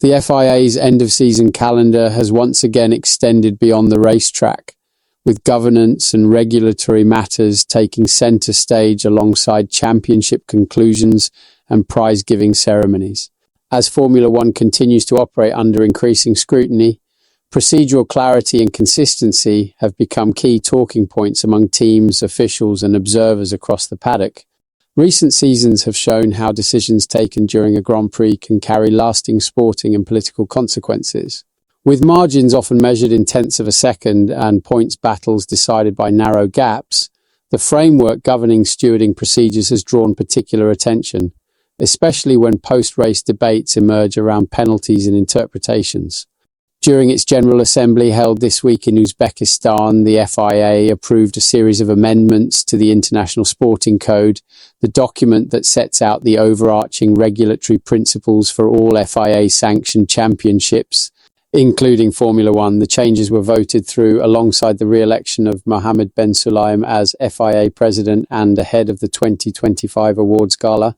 The FIA's end-of-season calendar has once again extended beyond the racetrack, with governance and regulatory matters taking centre stage alongside championship conclusions and prize-giving ceremonies. As Formula One continues to operate under increasing scrutiny, procedural clarity and consistency have become key talking points among teams, officials and observers across the paddock. Recent seasons have shown how decisions taken during a Grand Prix can carry lasting sporting and political consequences. With margins often measured in tenths of a second and points battles decided by narrow gaps, the framework governing stewarding procedures has drawn particular attention, especially when post-race debates emerge around penalties and interpretations. During its General Assembly held this week in Uzbekistan, the FIA approved a series of amendments to the International Sporting Code, the document that sets out the overarching regulatory principles for all FIA-sanctioned championships, including Formula One. The changes were voted through alongside the re-election of Mohammed Ben Sulayem as FIA president and ahead of the 2025 awards gala.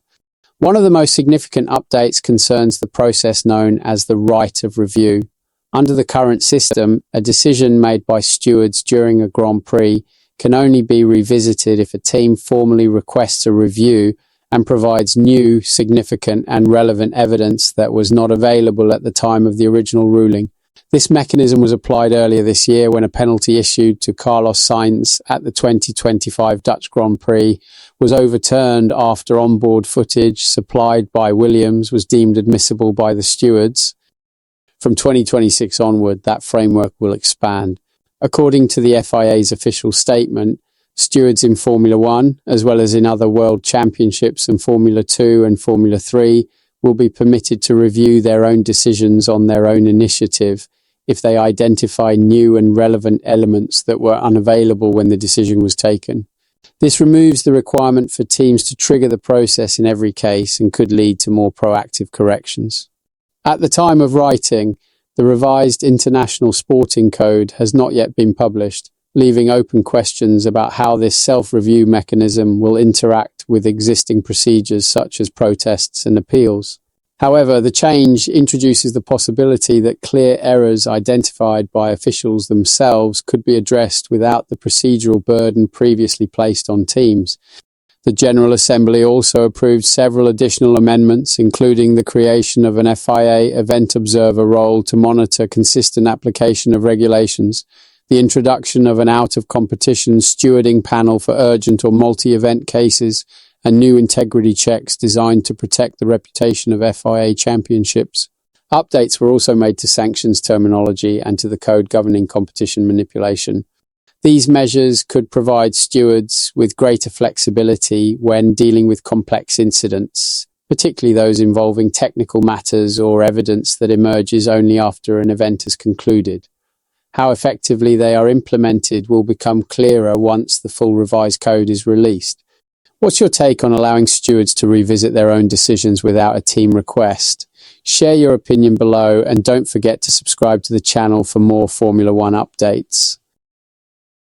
One of the most significant updates concerns the process known as the right of review. Under the current system, a decision made by stewards during a Grand Prix can only be revisited if a team formally requests a review and provides new, significant and relevant evidence that was not available at the time of the original ruling. This mechanism was applied earlier this year when a penalty issued to Carlos Sainz at the 2025 Dutch Grand Prix was overturned after onboard footage supplied by Williams was deemed admissible by the stewards. From 2026 onward, that framework will expand. According to the FIA's official statement, stewards in Formula One, as well as in other world championships and Formula 2 and Formula 3, will be permitted to review their own decisions on their own initiative if they identify new and relevant elements that were unavailable when the decision was taken. This removes the requirement for teams to trigger the process in every case and could lead to more proactive corrections. At the time of writing, the revised International Sporting Code has not yet been published, leaving open questions about how this self-review mechanism will interact with existing procedures such as protests and appeals. However, the change introduces the possibility that clear errors identified by officials themselves could be addressed without the procedural burden previously placed on teams. The General Assembly also approved several additional amendments, including the creation of an FIA event observer role to monitor consistent application of regulations, the introduction of an out-of-competition stewarding panel for urgent or multi-event cases, and new integrity checks designed to protect the reputation of FIA championships. Updates were also made to sanctions terminology and to the code governing competition manipulation. These measures could provide stewards with greater flexibility when dealing with complex incidents, particularly those involving technical matters or evidence that emerges only after an event has concluded. How effectively they are implemented will become clearer once the full revised code is released. What's your take on allowing stewards to revisit their own decisions without a team request? Share your opinion below and don't forget to subscribe to the channel for more Formula One updates.